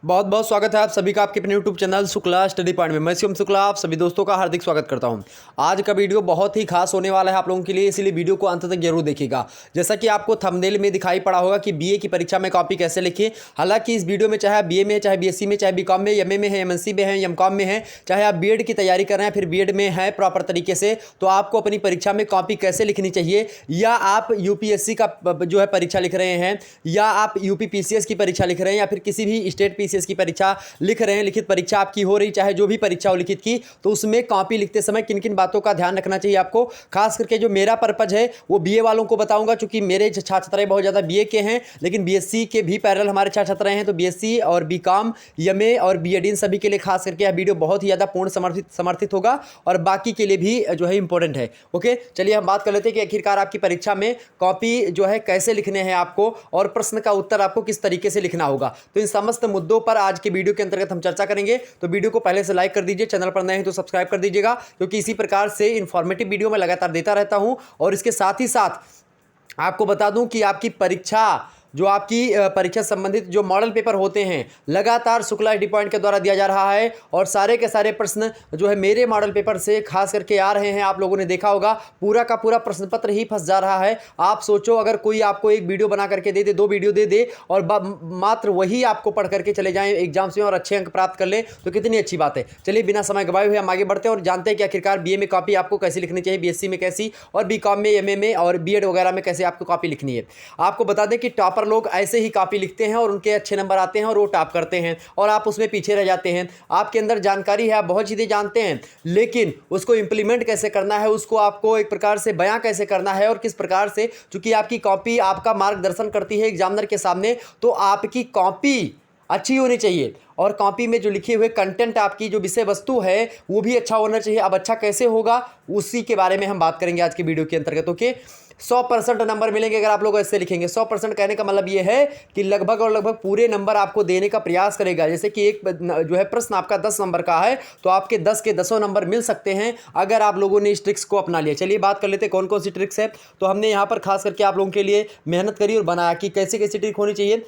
बहुत बहुत स्वागत है आप सभी का आपके अपने YouTube channel Shukla study point में। मैं शिवम शुक्ला आप सभी दोस्तों का हार्दिक स्वागत करता हूं। आज का वीडियो बहुत ही खास होने वाला है आप लोगों के लिए, इसलिए वीडियो को अंत तक जरूर देखिएगा। जैसा कि आपको थंबनेल में दिखाई पड़ा होगा कि बीए की परीक्षा में कॉपी कैसे लिखें। हालांकि इस वीडियो में चाहे आप बीए में है, चाहे बीएससी में, चाहे बीकॉम में, एमए में है, एमएससी में है, एमकॉम में है, चाहे आप बीएड की तैयारी कर रहे हैं, फिर बीएड में है प्रॉपर तरीके से, तो आपको अपनी परीक्षा में कॉपी कैसे लिखनी चाहिए, या आप यूपीएससी का जो है परीक्षा लिख रहे हैं, या आप यूपी पीसीएस की परीक्षा लिख रहे हैं, या फिर किसी भी स्टेट पीसीएस की परीक्षा लिख रहे हैं, लिखित परीक्षा आपकी हो रही, चाहे जो भी परीक्षा हो लिखित की, तो उसमें कॉपी लिखते समय किन किन बातों का ध्यान रखना चाहिए आपको। खास करके जो मेरा पर्पज है वो बीए वालों को बताऊंगा, क्योंकि मेरे छात्र छात्राएं बहुत ज़्यादा बीए के हैं, लेकिन बीएससी के भी पैरेलल हमारे छात्र छात्राएं हैं, तो बीएससी और बीकॉम, एमए और बीएड इन सभी के लिए खास करके यह वीडियो बहुत ही ज़्यादा पूर्ण समर्थित होगा, और बाकी के लिए भी जो है इंपॉर्टेंट है। ओके, चलिए हम बात कर लेते हैं कि आखिरकार आपकी परीक्षा में कॉपी जो है कैसे लिखने हैं आपको, और प्रश्न का उत्तर आपको किस तरीके से लिखना होगा। तो इन समस्त मुद्दों पर आज के वीडियो के अंतर्गत हम चर्चा करेंगे। तो वीडियो को पहले से लाइक कर दीजिए, चैनल पर नए हैं तो सब्सक्राइब कर दीजिएगा, क्योंकि इसी प्रकार से इंफॉर्मेटिव वीडियो मैं लगातार देता रहता हूं। और इसके साथ ही साथ आपको बता दूं कि आपकी परीक्षा जो आपकी परीक्षा संबंधित जो मॉडल पेपर होते हैं लगातार शुक्ला स्टडी पॉइंट के द्वारा दिया जा रहा है, और सारे के सारे प्रश्न जो है मेरे मॉडल पेपर से खास करके आ रहे हैं। आप लोगों ने देखा होगा पूरा का पूरा प्रश्न पत्र ही फंस जा रहा है। आप सोचो अगर कोई आपको एक वीडियो बना करके दे दे, दो वीडियो दे दे, और मात्र वही आपको पढ़ करके चले जाएं एग्जाम्स में और अच्छे अंक प्राप्त कर लें, तो कितनी अच्छी बात है। चलिए बिना समय गवाए हुए हम आगे बढ़ते हैं और जानते हैं कि आखिरकार बीए में कॉपी आपको कैसी लिखनी चाहिए, बीएससी में कैसी, और बीकॉम में, एमए में और बीएड वगैरह में कैसे आपको कॉपी लिखनी है। आपको बता दें कि टॉपर लोग ऐसे ही कॉपी लिखते हैं और उनके अच्छे नंबर आते हैं और वो टॉप करते हैं, और आप उसमें पीछे रह जाते हैं। आपके अंदर जानकारी है, आप बहुत चीज़ें जानते हैं, लेकिन उसको इंप्लीमेंट कैसे करना है, उसको आपको एक प्रकार से बयां कैसे करना है, और किस प्रकार से, चूंकि आपकी कॉपी आपका मार्गदर्शन करती है एग्जामिनर के सामने, तो आपकी कॉपी अच्छी होनी चाहिए, और कॉपी में जो लिखे हुए कंटेंट, आपकी जो विषय वस्तु है वो भी अच्छा होना चाहिए। अब अच्छा कैसे होगा उसी के बारे में हम बात करेंगे आज की वीडियो के अंतर्गत। ओके, 100% नंबर मिलेंगे अगर आप लोग ऐसे लिखेंगे। 100% कहने का मतलब ये है कि लगभग और लगभग पूरे नंबर आपको देने का प्रयास करेगा। जैसे कि एक जो है प्रश्न आपका 10 नंबर का है, तो आपके 10 के 10 नंबर मिल सकते हैं अगर आप लोगों ने इस ट्रिक्स को अपना लिया। चलिए बात कर लेते हैं कौन कौन सी ट्रिक्स है। तो हमने यहाँ पर खास करके आप लोगों के लिए मेहनत करी और बनाया कि कैसे कैसी ट्रिक होनी चाहिए।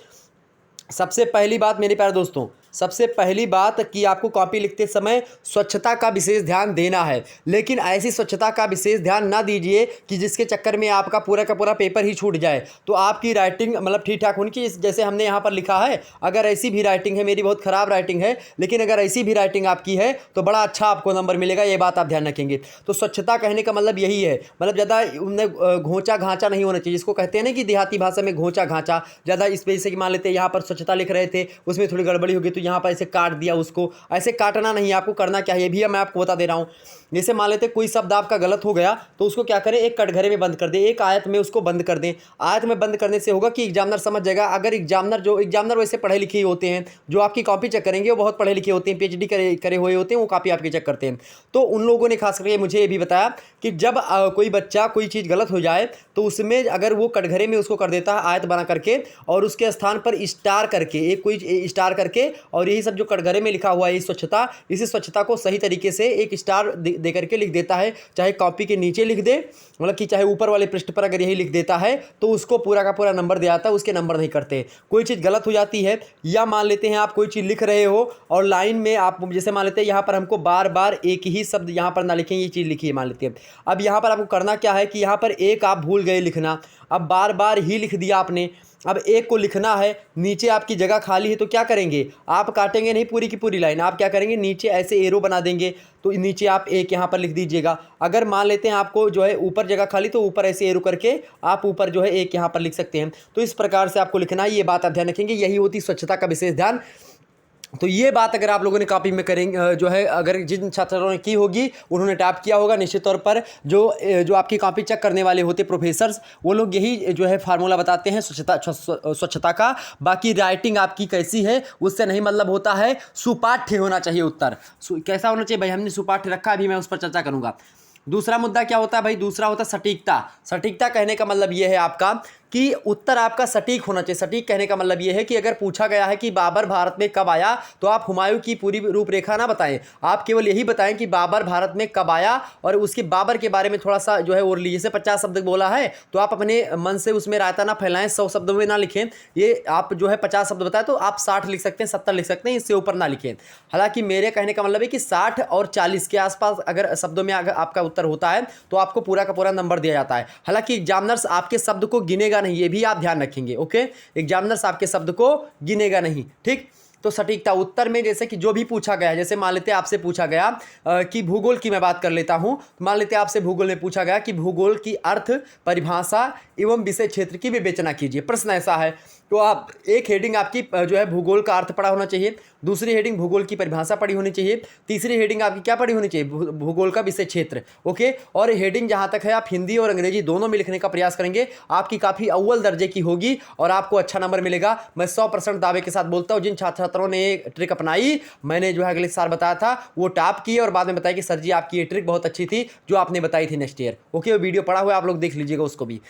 सबसे पहली बात मेरे प्यारे दोस्तों, सबसे पहली बात कि आपको कॉपी लिखते समय स्वच्छता का विशेष ध्यान देना है, लेकिन ऐसी स्वच्छता का विशेष ध्यान ना दीजिए कि जिसके चक्कर में आपका पूरा का पूरा पेपर ही छूट जाए। तो आपकी राइटिंग मतलब ठीक ठाक होनी चाहिए। जैसे हमने यहाँ पर लिखा है, अगर ऐसी भी राइटिंग है, मेरी बहुत ख़राब राइटिंग है, लेकिन अगर ऐसी भी राइटिंग आपकी है तो बड़ा अच्छा आपको नंबर मिलेगा, ये बात आप ध्यान रखेंगे। तो स्वच्छता कहने का मतलब यही है, मतलब ज़्यादा उनमें घोंचा घांचा नहीं होना चाहिए, जिसको कहते हैं ना कि देहाती भाषा में घोंचा घांचा ज़्यादा। इस वजह से कि मान लेते हैं यहाँ पर स्वच्छता लिख रहे थे, उसमें थोड़ी गड़बड़ी होगी तो यहाँ पर ऐसे काट दिया उसको। ऐसे काटना नहीं, आपको करना क्या है ये भी मैं आपको बता दे रहा हूँ। जैसे मान लेते कोई शब्द आपका गलत हो गया, तो उसको क्या करें, एक कटघरे में बंद कर दें, एक आयत में उसको बंद कर दें। आयत में बंद करने से होगा कि एग्जामिनर समझ जाएगा। अगर एग्जामिनर वैसे पढ़े लिखे होते हैं, जो आपकी कॉपी चेक करेंगे वो बहुत पढ़े लिखे होते हैं, पीएचडी करे हुए होते हैं, वो कॉपी आपकी चेक करते हैं। तो उन लोगों ने खास करके मुझे ये भी बताया कि जब कोई बच्चा कोई चीज़ गलत हो जाए, तो उसमें अगर वो कटघरे में उसको कर देता है आयत बना करके, और उसके स्थान पर स्टार करके, एक कोई स्टार करके, और यही सब जो कटघरे में लिखा हुआ है स्वच्छता, इसी स्वच्छता को सही तरीके से एक स्टार दे करके लिख देता है। चाहे कॉपी के नीचे लिख दे, मतलब कि चाहे ऊपर वाले पृष्ठ पर अगर यही लिख देता है, तो उसको पूरा का पूरा नंबर दिया जाता है, उसके नंबर नहीं करते। कोई चीज़ गलत हो जाती है, या मान लेते हैं आप कोई चीज़ लिख रहे हो और लाइन में आप जैसे मान लेते हैं यहाँ पर हमको बार बार एक ही शब्द यहाँ पर ना लिखें, ये चीज़ लिखी है मान लेते हैं। अब यहाँ पर आपको करना क्या है कि यहाँ पर एक आप भूल गए लिखना, अब बार बार ही लिख दिया आपने, अब एक को लिखना है, नीचे आपकी जगह खाली है, तो क्या करेंगे, आप काटेंगे नहीं पूरी की पूरी लाइन, आप क्या करेंगे, नीचे ऐसे एरो बना देंगे, तो नीचे आप एक यहाँ पर लिख दीजिएगा। अगर मान लेते हैं आपको जो है ऊपर जगह खाली, तो ऊपर ऐसे एरो करके आप ऊपर जो है एक यहाँ पर लिख सकते हैं। तो इस प्रकार से आपको लिखना है, ये बात आप ध्यान रखेंगे, यही होती स्वच्छता का विशेष ध्यान। तो ये बात अगर आप लोगों ने कॉपी में करेंगे, जो है अगर जिन छात्रों ने की होगी उन्होंने टॉप किया होगा, निश्चित तौर पर जो आपकी कॉपी चेक करने वाले होते प्रोफेसर्स, वो लोग यही जो है फार्मूला बताते हैं स्वच्छता का। बाकी राइटिंग आपकी कैसी है उससे नहीं मतलब होता है, सुपाठ्य होना चाहिए उत्तर। कैसा होना चाहिए भाई, हमने सुपाठ्य रखा, अभी मैं उस पर चर्चा करूँगा। दूसरा मुद्दा क्या होता है भाई, दूसरा होता है सटीकता। सटीकता कहने का मतलब ये है आपका कि उत्तर आपका सटीक होना चाहिए। सटीक कहने का मतलब ये है कि अगर पूछा गया है कि बाबर भारत में कब आया, तो आप हुमायूं की पूरी रूपरेखा ना बताएं, आप केवल यही बताएं कि बाबर भारत में कब आया, और उसके बाबर के बारे में थोड़ा सा जो है और लीजिए। जैसे 50 शब्द बोला है तो आप अपने मन से उसमें रायता ना फैलाएं, 100 शब्दों में ना लिखें। ये आप जो है 50 शब्द बताए तो आप 60 लिख सकते हैं, 70 लिख सकते हैं, इससे ऊपर ना लिखें। हालांकि मेरे कहने का मतलब है कि 60 और 40 के आसपास अगर शब्दों में अगर आपका उत्तर होता है तो आपको पूरा का पूरा नंबर दिया जाता है। हालांकि एग्जामिनर्स आपके शब्द को गिनेगा नहीं, ये भी आप ध्यान रखेंगे। ओके, एग्जामिनर्स आपके शब्द को गिनेगा नहीं, ठीक। तो सटीकता उत्तर में जैसे कि जो भी पूछा गया है, जैसे मान लेते हैं आपसे पूछा गया कि भूगोल की मैं बात कर लेता हूं, मान लेते हैं आपसे भूगोल में पूछा गया कि भूगोल की अर्थ परिभाषा एवं विषय क्षेत्र की विवेचना कीजिए। प्रश्न ऐसा है तो आप एक हेडिंग आपकी जो है भूगोल का अर्थ पढ़ा होना चाहिए, दूसरी हेडिंग भूगोल की परिभाषा पढ़ी होनी चाहिए, तीसरी हेडिंग आपकी क्या पढ़ी होनी चाहिए, भूगोल का विषय क्षेत्र। ओके, और हेडिंग जहां तक है आप हिंदी और अंग्रेजी दोनों में लिखने का प्रयास करेंगे, आपकी काफ़ी अव्वल दर्जे की होगी और आपको अच्छा नंबर मिलेगा। मैं 100% दावे के साथ बोलता हूँ। जिन छात्र छात्रों ने ये ट्रिक अपनाई, मैंने जो है अगले साल बताया था, वो टॉप की और बाद में बताया कि सर जी आपकी ये ट्रिक बहुत अच्छी थी जो आपने बताई थी नेक्स्ट ईयर। ओके, वो वीडियो पड़ा हुआ है, आप लोग देख लीजिएगा उसको भी।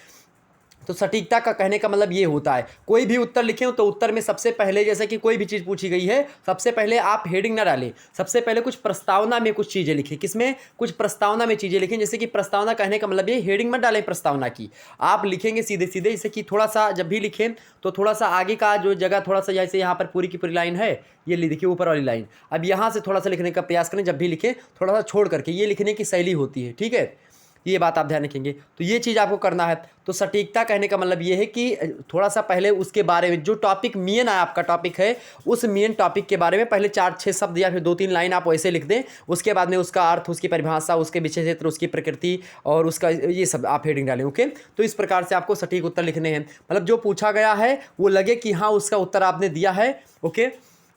तो सटीकता का कहने का मतलब ये होता है, कोई भी उत्तर लिखें तो उत्तर में सबसे पहले, जैसे कि कोई भी चीज़ पूछी गई है, सबसे पहले आप हेडिंग ना डालें, सबसे पहले कुछ प्रस्तावना में कुछ चीज़ें लिखें। किसमें? कुछ प्रस्तावना में चीज़ें लिखें। जैसे कि प्रस्तावना कहने का मतलब ये हेडिंग मत डालें प्रस्तावना की, आप लिखेंगे सीधे सीधे। जैसे कि थोड़ा सा जब भी लिखें तो थोड़ा सा आगे का जो जगह थोड़ा सा, जैसे यहाँ पर पूरी की पूरी लाइन है, ये देखिए ऊपर वाली लाइन, अब यहाँ से थोड़ा सा लिखने का प्रयास करें। जब भी लिखें थोड़ा सा छोड़ करके, ये लिखने की शैली होती है, ठीक है, ये बात आप ध्यान रखेंगे। तो ये चीज़ आपको करना है। तो सटीकता कहने का मतलब ये है कि थोड़ा सा पहले उसके बारे में, जो टॉपिक मेन है आपका टॉपिक है, उस मेन टॉपिक के बारे में पहले 4-6 शब्द या फिर 2-3 लाइन आप वैसे लिख दें। उसके बाद में उसका अर्थ, उसकी परिभाषा, उसके विषय क्षेत्र, उसकी प्रकृति और उसका ये सब आप हेडिंग डालें। ओके, तो इस प्रकार से आपको सटीक उत्तर लिखने हैं, मतलब जो पूछा गया है वो लगे कि हाँ उसका उत्तर आपने दिया है। ओके,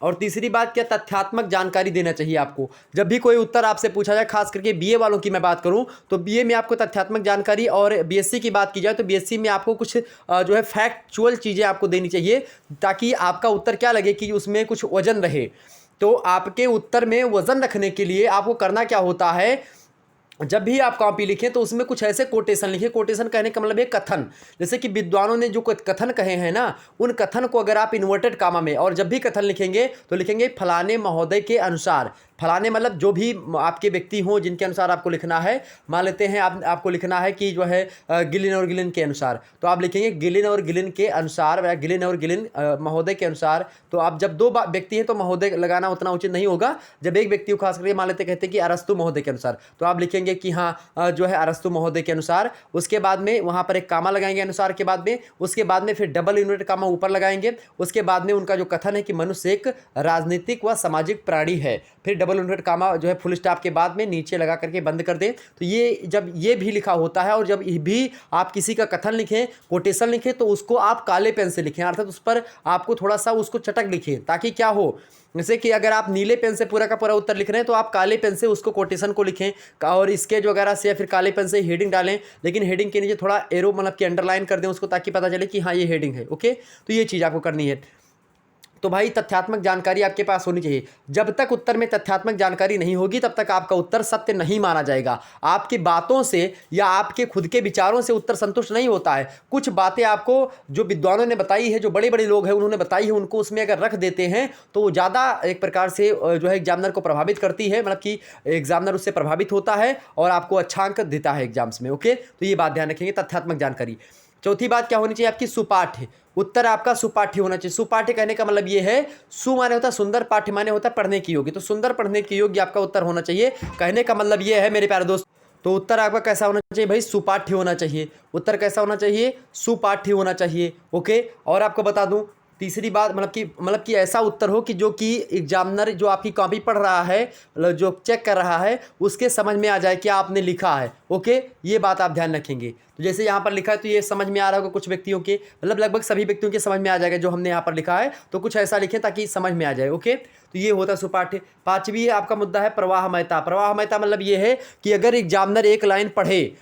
और तीसरी बात क्या, तथ्यात्मक जानकारी देना चाहिए आपको। जब भी कोई उत्तर आपसे पूछा जाए, खास करके बीए वालों की मैं बात करूं, तो बीए में आपको तथ्यात्मक जानकारी, और बीएससी की बात की जाए तो बीएससी में आपको कुछ जो है फैक्चुअल चीज़ें आपको देनी चाहिए, ताकि आपका उत्तर क्या लगे कि उसमें कुछ वजन रहे। तो आपके उत्तर में वजन रखने के लिए आपको करना क्या होता है, जब भी आप कॉपी लिखें तो उसमें कुछ ऐसे कोटेशन लिखें। कोटेशन कहने का मतलब है कथन। जैसे कि विद्वानों ने जो कथन कहे हैं ना, उन कथन को अगर आप इन्वर्टेड कामा में, और जब भी कथन लिखेंगे तो लिखेंगे फलाने महोदय के अनुसार। फलाने मतलब जो भी आपके व्यक्ति हों जिनके अनुसार आपको लिखना है। मान लेते हैं आपको लिखना है कि जो है गिलिन और गिलिन के अनुसार, तो आप लिखेंगे गिलिन और गिलिन के अनुसार, या गिलिन और गिलिन महोदय के अनुसार। तो आप जब 2 व्यक्ति हैं तो महोदय लगाना उतना उचित नहीं होगा। जब एक व्यक्ति को खास करके मान लेते कहते हैं कि अरस्तु महोदय के अनुसार, तो आप लिखेंगे कि हाँ जो है अरस्तु महोदय के अनुसार। उसके बाद में वहाँ पर एक कामा लगाएंगे अनुसार के बाद में, उसके बाद में फिर डबल इन्वर्टेड कामा ऊपर लगाएंगे। उसके बाद में उनका जो कथन है कि मनुष्य एक राजनीतिक व सामाजिक प्राणी है, फिर डबल इन्वर्टेड कामा जो है फुल स्टॉप के बाद में नीचे लगा करके बंद कर दें। तो ये जब ये भी लिखा होता है, और जब भी आप किसी का कथन लिखें, कोटेशन लिखें, तो उसको आप काले पेन से लिखें, अर्थात उस पर आपको थोड़ा सा उसको चटक लिखें, ताकि क्या हो, जैसे कि अगर आप नीले पेन से पूरा का पूरा उत्तर लिख रहे हैं तो आप काले पेन से उसको कोटेशन को लिखें, और स्केच वगैरह से या फिर काले पेन से हेडिंग डालें, लेकिन हेडिंग के नीचे थोड़ा एरो मतलब कि अंडरलाइन कर दें उसको, ताकि पता चले कि हाँ ये हेडिंग है। ओके, तो ये चीज़ आपको करनी है। तो भाई तथ्यात्मक जानकारी आपके पास होनी चाहिए। जब तक उत्तर में तथ्यात्मक जानकारी नहीं होगी तब तक आपका उत्तर सत्य नहीं माना जाएगा। आपकी बातों से या आपके खुद के विचारों से उत्तर संतुष्ट नहीं होता है। कुछ बातें आपको जो विद्वानों ने बताई है, जो बड़े बड़े लोग हैं उन्होंने बताई है, उनको उसमें अगर रख देते हैं तो वो ज़्यादा एक प्रकार से जो है एग्जामिनर को प्रभावित करती है, मतलब कि एग्जामिनर उससे प्रभावित होता है और आपको अच्छा अंक देता है एग्जाम्स में। ओके, तो ये बात ध्यान रखेंगे, तथ्यात्मक जानकारी। चौथी बात क्या होनी चाहिए आपकी, सुपाठ्य। उत्तर आपका सुपाठ्य होना चाहिए। सुपाठ्य कहने का मतलब ये है, सु माने होता है सुंदर, पाठ्य माने होता है पढ़ने की योग्य। तो सुंदर पढ़ने की योग्य आपका उत्तर होना चाहिए। कहने का मतलब ये है मेरे प्यारे दोस्त, तो उत्तर आपका कैसा होना चाहिए भाई, सुपाठ्य होना चाहिए। उत्तर कैसा होना चाहिए, सुपाठ्य होना चाहिए। ओके, और आपको बता दूं तीसरी बात, मतलब कि ऐसा उत्तर हो कि जो कि एग्जामिनर जो आपकी कॉपी पढ़ रहा है, जो चेक कर रहा है, उसके समझ में आ जाए कि आपने लिखा है। ओके, ये बात आप ध्यान रखेंगे। तो जैसे यहाँ पर लिखा है तो ये समझ में आ रहा होगा कुछ व्यक्तियों के, मतलब लगभग सभी व्यक्तियों के समझ में आ जाएगा जो हमने यहाँ पर लिखा है। तो कुछ ऐसा लिखें ताकि समझ में आ जाए। ओके, तो ये होता है सुपाठ्य। पांचवी आपका मुद्दा है प्रवाहमयता। प्रवाहमयता मतलब ये है कि अगर एग्जामिनर एक लाइन पढ़े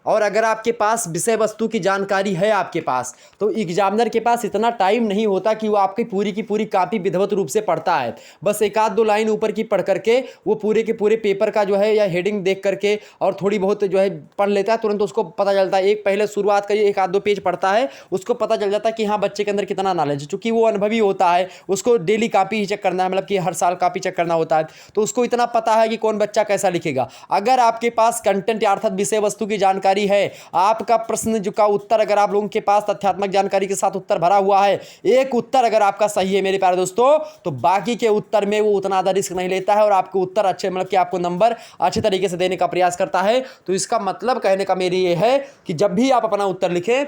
और अगर आपके पास विषय वस्तु की जानकारी है आपके पास, तो एग्जामिनर के पास इतना टाइम नहीं होता कि वो आपकी पूरी की पूरी कॉपी विधिवत रूप से पढ़ता है। बस एक आध दो लाइन ऊपर की पढ़ करके वो पूरे के पूरे पेपर का जो है या हेडिंग देख करके और थोड़ी बहुत जो है पढ़ लेता है, तुरंत उसको पता चलता है। एक पहले शुरुआत का एक आध दो पेज पढ़ता है, उसको पता चल जाता है कि हाँ बच्चे के अंदर कितना नॉलेज है। चूंकि वो अनुभवी होता है, उसको डेली कॉपी ही चेक करना है, मतलब कि हर साल कॉपी चेक करना होता है, तो उसको इतना पता है कि कौन बच्चा कैसा लिखेगा। अगर आपके पास कंटेंट अर्थात विषय वस्तु की जानकारी है, आपका प्रश्न जो का उत्तर अगर आप लोगों के पास तथ्यात्मक जानकारी के साथ उत्तर भरा हुआ है, एक उत्तर अगर आपका सही है मेरे प्यारे दोस्तों, तो बाकी के उत्तर में वो उतना ज़्यादा रिस्क नहीं लेता है और आपके उत्तर अच्छे, मतलब कि आपको नंबर अच्छे तरीके से देने का प्रयास करता है। तो इसका मतलब कहने का मेरी ये है कि जब भी आप अपना उत्तर लिखें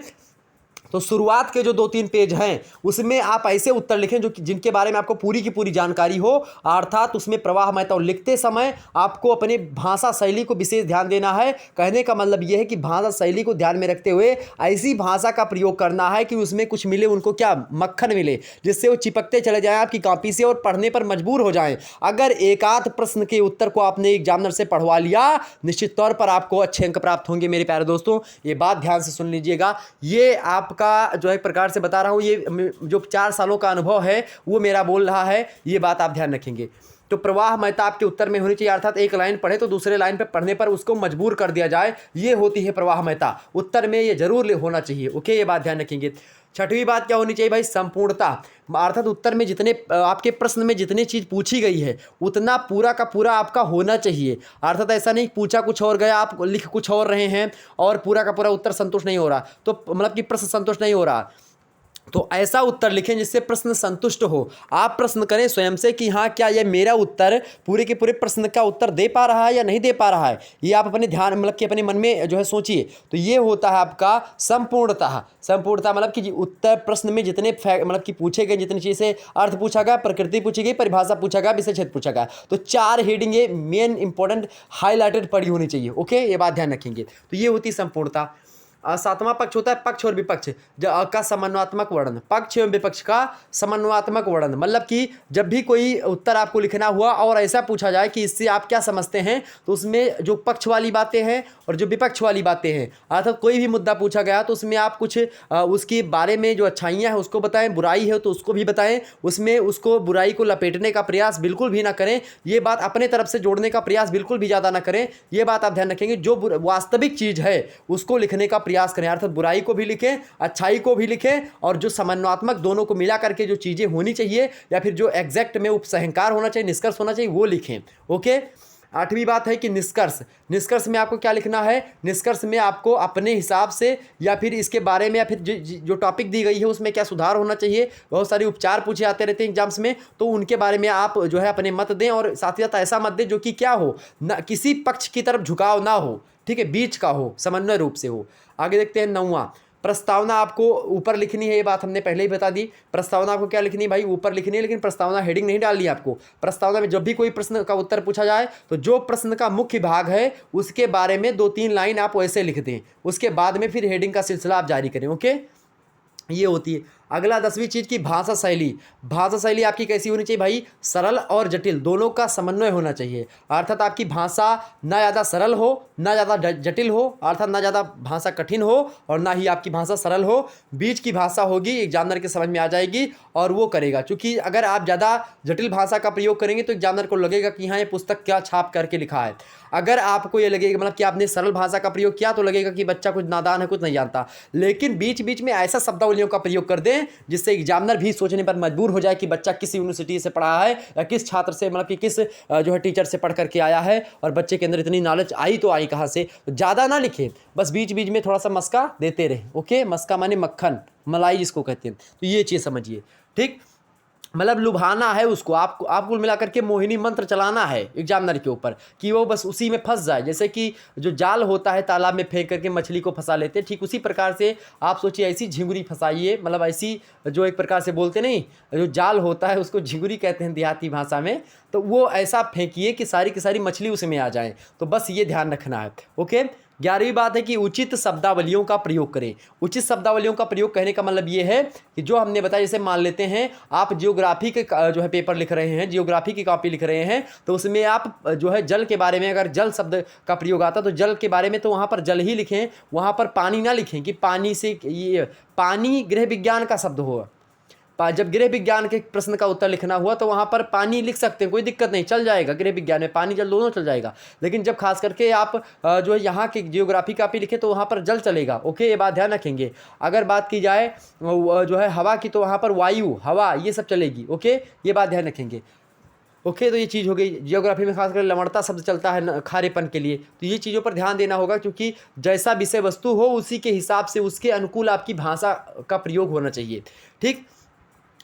तो शुरुआत के जो 2-3 पेज हैं उसमें आप ऐसे उत्तर लिखें जो जिनके बारे में आपको पूरी की पूरी जानकारी हो, अर्थात उसमें प्रवाह महत्व। लिखते समय आपको अपनी भाषा शैली को विशेष ध्यान देना है। कहने का मतलब यह है कि भाषा शैली को ध्यान में रखते हुए ऐसी भाषा का प्रयोग करना है कि उसमें कुछ मिले, उनको क्या मक्खन मिले, जिससे वो चिपकते चले जाएं आपकी कॉपी से और पढ़ने पर मजबूर हो जाएं। अगर एक आध प्रश्न के उत्तर को आपने एग्जामिनर से पढ़वा लिया, निश्चित तौर पर आपको अच्छे अंक प्राप्त होंगे मेरे प्यारे दोस्तों। ये बात ध्यान से सुन लीजिएगा। ये आपका जो एक प्रकार से बता रहा हूँ, ये जो 4 सालों का अनुभव है वो मेरा बोल रहा है, ये बात आप ध्यान रखेंगे। तो प्रवाह महत्ता आपके उत्तर में होनी चाहिए, अर्थात एक लाइन पढ़े तो दूसरे लाइन पे पढ़ने पर उसको मजबूर कर दिया जाए, ये होती है प्रवाह महत्ता। उत्तर में ये जरूर होना चाहिए। ओके, ये बात ध्यान रखेंगे। छठवीं बात क्या होनी चाहिए भाई? संपूर्णता, अर्थात उत्तर में जितने आपके प्रश्न में जितनी चीज़ पूछी गई है उतना पूरा का पूरा आपका होना चाहिए। अर्थात ऐसा नहीं पूछा कुछ और गया, आप लिख कुछ और रहे हैं और पूरा का पूरा उत्तर संतुष्ट नहीं हो रहा, तो मतलब कि प्रश्न संतुष्ट नहीं हो रहा, तो ऐसा उत्तर लिखें जिससे प्रश्न संतुष्ट हो। आप प्रश्न करें स्वयं से कि हाँ क्या यह मेरा उत्तर पूरे के पूरे प्रश्न का उत्तर दे पा रहा है या नहीं दे पा रहा है, ये आप अपने ध्यान मतलब कि अपने मन में जो है सोचिए। तो ये होता है आपका संपूर्णता। संपूर्णता मतलब कि उत्तर प्रश्न में जितने मतलब कि पूछे गए, जितनी चीज़ें अर्थ पूछा गया, प्रकृति पूछी गई, परिभाषा पूछा गया, विषय क्षेत्र पूछा गया, तो 4 हेडिंग ये मेन इंपॉर्टेंट हाईलाइटेड पड़ी होनी चाहिए। ओके, ये बात ध्यान रखेंगे। तो ये होती संपूर्णता। 7वां पक्ष होता है पक्ष और विपक्ष का समन्वयात्मक वर्णन। पक्ष एवं विपक्ष का समन्वयात्मक वर्णन मतलब कि जब भी कोई उत्तर आपको लिखना हुआ और ऐसा पूछा जाए कि इससे आप क्या समझते हैं, तो उसमें जो पक्ष वाली बातें हैं और जो विपक्ष वाली बातें हैं, अर्थात कोई भी मुद्दा पूछा गया तो उसमें आप कुछ उसके बारे में जो अच्छाइयाँ हैं उसको बताएं, बुराई है तो उसको भी बताएं, उसमें उसको बुराई को लपेटने का प्रयास बिल्कुल भी ना करें। ये बात अपने तरफ से जोड़ने का प्रयास बिल्कुल भी ज़्यादा ना करें। ये बात आप ध्यान रखेंगे। जो वास्तविक चीज़ है उसको लिखने का प्रयास करें, अर्थात बुराई को भी लिखें, अच्छाई को भी लिखें, और जो समन्वयात्मक दोनों को मिला करके जो चीज़ें होनी चाहिए या फिर जो एग्जैक्ट में उपसंहार होना चाहिए, निष्कर्ष होना चाहिए, वो लिखें। ओके, 8वीं बात है कि निष्कर्ष। निष्कर्ष में आपको क्या लिखना है? निष्कर्ष में आपको अपने हिसाब से या फिर इसके बारे में या फिर जो टॉपिक दी गई है उसमें क्या सुधार होना चाहिए। बहुत सारे उपचार पूछे जाते रहते हैं एग्जाम्स में, तो उनके बारे में आप जो है अपने मत दें, और साथ ही साथ ऐसा मत दें जो कि क्या हो, ना किसी पक्ष की तरफ झुकाव ना हो, ठीक है, बीच का हो, समन्वय रूप से हो। आगे देखते हैं 9वां, प्रस्तावना आपको ऊपर लिखनी है। ये बात हमने पहले ही बता दी। प्रस्तावना आपको क्या लिखनी है भाई? ऊपर लिखनी है, लेकिन प्रस्तावना हेडिंग नहीं डालनी है आपको। प्रस्तावना में जब भी कोई प्रश्न का उत्तर पूछा जाए तो जो प्रश्न का मुख्य भाग है उसके बारे में 2-3 लाइन आप वैसे लिख दें, उसके बाद में फिर हेडिंग का सिलसिला आप जारी करें। ओके, ये होती है। अगला 10वीं चीज़ की भाषा शैली। भाषा शैली आपकी कैसी होनी चाहिए भाई? सरल और जटिल दोनों का समन्वय होना चाहिए। अर्थात आपकी भाषा ना ज़्यादा सरल हो ना ज़्यादा जटिल हो, अर्थात ना ज़्यादा भाषा कठिन हो और ना ही आपकी भाषा सरल हो, बीच की भाषा होगी, एग्जामिनर के समझ में आ जाएगी और वो करेगा। क्योंकि अगर आप ज़्यादा जटिल भाषा का प्रयोग करेंगे तो एग्जामिनर को लगेगा कि हाँ ये पुस्तक क्या छाप करके लिखा है। अगर आपको ये लगेगा मतलब कि आपने सरल भाषा का प्रयोग किया तो लगेगा कि बच्चा कुछ नादान है, कुछ नहीं जानता। लेकिन बीच बीच में ऐसा शब्दावलियों का प्रयोग कर दें जिससे एग्जामिनर भी सोचने पर मजबूर हो जाए कि बच्चा किस यूनिवर्सिटी से पढ़ा है या किस छात्र से, मतलब कि किस जो है टीचर से पढ़ करके आया है और बच्चे के अंदर इतनी नॉलेज आई तो आई कहाँ से। तो ज़्यादा ना लिखें, बस बीच बीच में थोड़ा सा मस्का देते रहें। ओके, मस्का माने मक्खन, मलाई जिसको कहते हैं। तो ये चीज़ समझिए, ठीक, मतलब लुभाना है उसको, आपको मिला करके मोहिनी मंत्र चलाना है एग्जामिनर के ऊपर कि वो बस उसी में फंस जाए। जैसे कि जो जाल होता है तालाब में फेंक करके मछली को फंसा लेते हैं, ठीक उसी प्रकार से आप सोचिए ऐसी झिंगुरी फंसाइए, मतलब ऐसी जो एक प्रकार से बोलते नहीं, जो जाल होता है उसको झिंगुरी कहते हैं देहाती भाषा में, तो वो ऐसा फेंकिए कि सारी की सारी मछली उसमें आ जाए। तो बस ये ध्यान रखना है। ओके, 11वीं बात है कि उचित शब्दावलियों का प्रयोग करें। उचित शब्दावलियों का प्रयोग कहने का मतलब ये है कि जो हमने बताया, जैसे मान लेते हैं आप जियोग्राफी के जो है पेपर लिख रहे हैं, जियोग्राफी की कॉपी लिख रहे हैं, तो उसमें आप जो है जल के बारे में, अगर जल शब्द का प्रयोग आता तो जल के बारे में तो वहाँ पर जल ही लिखें, वहाँ पर पानी ना लिखें कि पानी से, ये पानी गृह विज्ञान का शब्द हो। जब गृह विज्ञान के प्रश्न का उत्तर लिखना हुआ तो वहाँ पर पानी लिख सकते हैं, कोई दिक्कत नहीं, चल जाएगा। गृह विज्ञान में पानी जल दोनों चल जाएगा। लेकिन जब खास करके आप जो है यहाँ की जियोग्राफी कापी लिखे तो वहाँ पर जल चलेगा। ओके, ये बात ध्यान रखेंगे। अगर बात की जाए जो है हवा की, तो वहाँ पर वायु, हवा, ये सब चलेगी। ओके, ये बात ध्यान रखेंगे। ओके, तो ये चीज़ हो गई। जियोग्राफी में खासकर लवणता शब्द चलता है खारेपन के लिए, तो ये चीज़ों पर ध्यान देना होगा, क्योंकि जैसा विषय वस्तु हो उसी के हिसाब से, उसके अनुकूल आपकी भाषा का प्रयोग होना चाहिए। ठीक।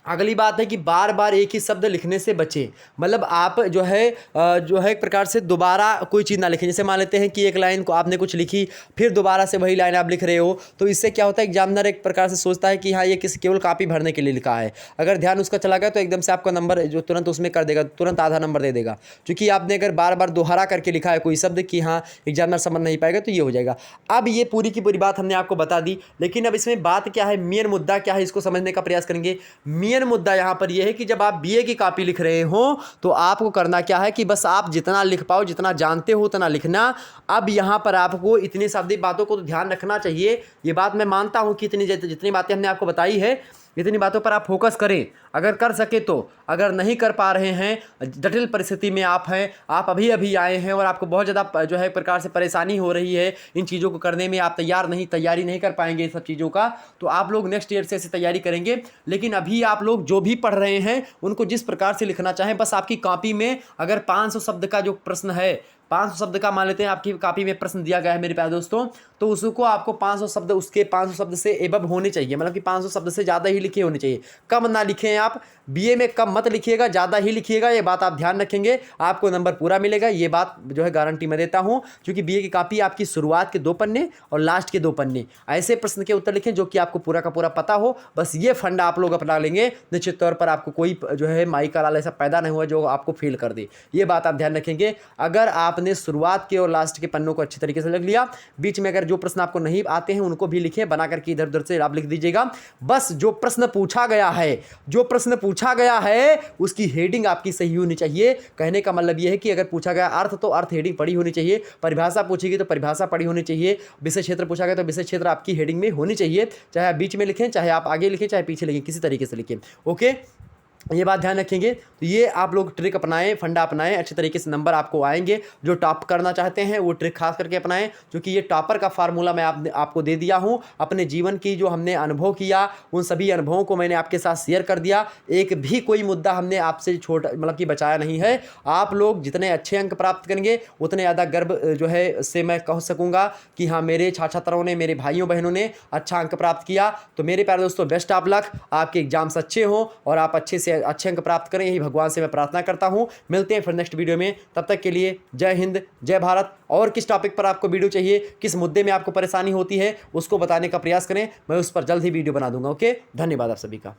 अगली बात है कि बार बार एक ही शब्द लिखने से बचें। मतलब आप जो है एक प्रकार से दोबारा कोई चीज़ ना लिखें। जैसे मान लेते हैं कि एक लाइन को आपने कुछ लिखी, फिर दोबारा से वही लाइन आप लिख रहे हो, तो इससे क्या होता है, एग्जामिनर एक प्रकार से सोचता है कि हाँ ये केवल कॉपी भरने के लिए लिखा है। अगर ध्यान उसका चला गया तो एकदम से आपका नंबर जो तुरंत उसमें कर देगा, तुरंत आधा नंबर दे देगा। क्योंकि आपने अगर बार बार दोहरा करके लिखा है कोई शब्द कि हाँ एग्जामिनर समझ नहीं पाएगा, तो ये हो जाएगा। अब ये पूरी की पूरी बात हमने आपको बता दी, लेकिन अब इसमें बात क्या है, मेन मुद्दा क्या है, इसको समझने का प्रयास करेंगे। मेन मुद्दा यहाँ पर यह है कि जब आप बीए की कॉपी लिख रहे हो तो आपको करना क्या है कि बस आप जितना लिख पाओ, जितना जानते हो उतना लिखना। अब यहाँ पर आपको इतनी शाब्दिक बातों को तो ध्यान रखना चाहिए। ये बात मैं मानता हूँ कि जितनी बातें हमने आपको बताई है, इतनी बातों पर आप फोकस करें अगर कर सके तो। अगर नहीं कर पा रहे हैं, जटिल परिस्थिति में आप हैं, आप अभी अभी आए हैं और आपको बहुत ज़्यादा जो है एक प्रकार से परेशानी हो रही है इन चीज़ों को करने में, आप तैयारी नहीं कर पाएंगे इन सब चीज़ों का, तो आप लोग नेक्स्ट ईयर से ऐसी तैयारी करेंगे। लेकिन अभी आप लोग जो भी पढ़ रहे हैं उनको जिस प्रकार से लिखना चाहें, बस आपकी कॉपी में अगर 500 शब्द का जो प्रश्न है, 500 शब्द का मान लेते हैं आपकी कॉपी में प्रश्न दिया गया है मेरे प्यारे दोस्तों, तो उसको आपको 500 शब्द, उसके 500 शब्द से एबव होने चाहिए। मतलब कि 500 शब्द से ज़्यादा ही लिखे होने चाहिए, कम ना लिखें। आप बीए में कम मत लिखिएगा, ज़्यादा ही लिखिएगा। ये बात आप ध्यान रखेंगे, आपको नंबर पूरा मिलेगा। ये बात जो है गारंटी मैं देता हूँ, क्योंकि बीए की कॉपी आपकी शुरुआत के 2 पन्ने और लास्ट के 2 पन्ने ऐसे प्रश्न के उत्तर लिखें जो कि आपको पूरा का पूरा पता हो। बस ये फंड आप लोग अपना लेंगे, निश्चित तौर पर आपको कोई जो है माई का लाल ऐसा पैदा नहीं हुआ जो आपको फेल कर दे। ये बात आप ध्यान रखेंगे। अगर आपने शुरुआत के और लास्ट के पन्नों को अच्छी तरीके से लिख लिया, बीच में अगर जो प्रश्न आपको नहीं आते हैं उनको भी लिखें, बना करके इधर उधर से आप लिख दीजिएगा। बस जो प्रश्न पूछा गया है उसकी हेडिंग आपकी सही होनी चाहिए। कहने का मतलब यह है कि अगर पूछा गया अर्थ तो अर्थ हेडिंग पड़ी होनी चाहिए, परिभाषा पूछेगी तो परिभाषा पड़ी होनी चाहिए, विषय क्षेत्र पूछा गया तो विषय क्षेत्र आपकी हेडिंग में होनी चाहिए। चाहे आप बीच में लिखें, चाहे आप आगे लिखें, चाहे पीछे लिखें, किसी तरीके से लिखें। ओके, ये बात ध्यान रखेंगे। तो ये आप लोग ट्रिक अपनाएं, फंडा अपनाएं, अच्छे तरीके से नंबर आपको आएंगे। जो टॉप करना चाहते हैं वो ट्रिक खास करके अपनाएं, क्योंकि ये टॉपर का फार्मूला मैं आपको दे दिया हूँ। अपने जीवन की जो हमने अनुभव किया, उन सभी अनुभवों को मैंने आपके साथ शेयर कर दिया। एक भी कोई मुद्दा हमने आपसे छोटा मतलब कि बचाया नहीं है। आप लोग जितने अच्छे अंक प्राप्त करेंगे उतने ज़्यादा गर्व जो है से मैं कह सकूँगा कि हाँ मेरे छात्रों ने, मेरे भाइयों बहनों ने अच्छा अंक प्राप्त किया। तो मेरे प्यारे दोस्तों, बेस्ट ऑफ लक, आपके एग्जाम्स अच्छे हों और आप अच्छे से अच्छे अंक प्राप्त करें, यही भगवान से मैं प्रार्थना करता हूं। मिलते हैं फिर नेक्स्ट वीडियो में, तब तक के लिए जय हिंद, जय भारत। और किस टॉपिक पर आपको वीडियो चाहिए, किस मुद्दे में आपको परेशानी होती है, उसको बताने का प्रयास करें, मैं उस पर जल्द ही वीडियो बना दूंगा। ओके, धन्यवाद आप सभी का।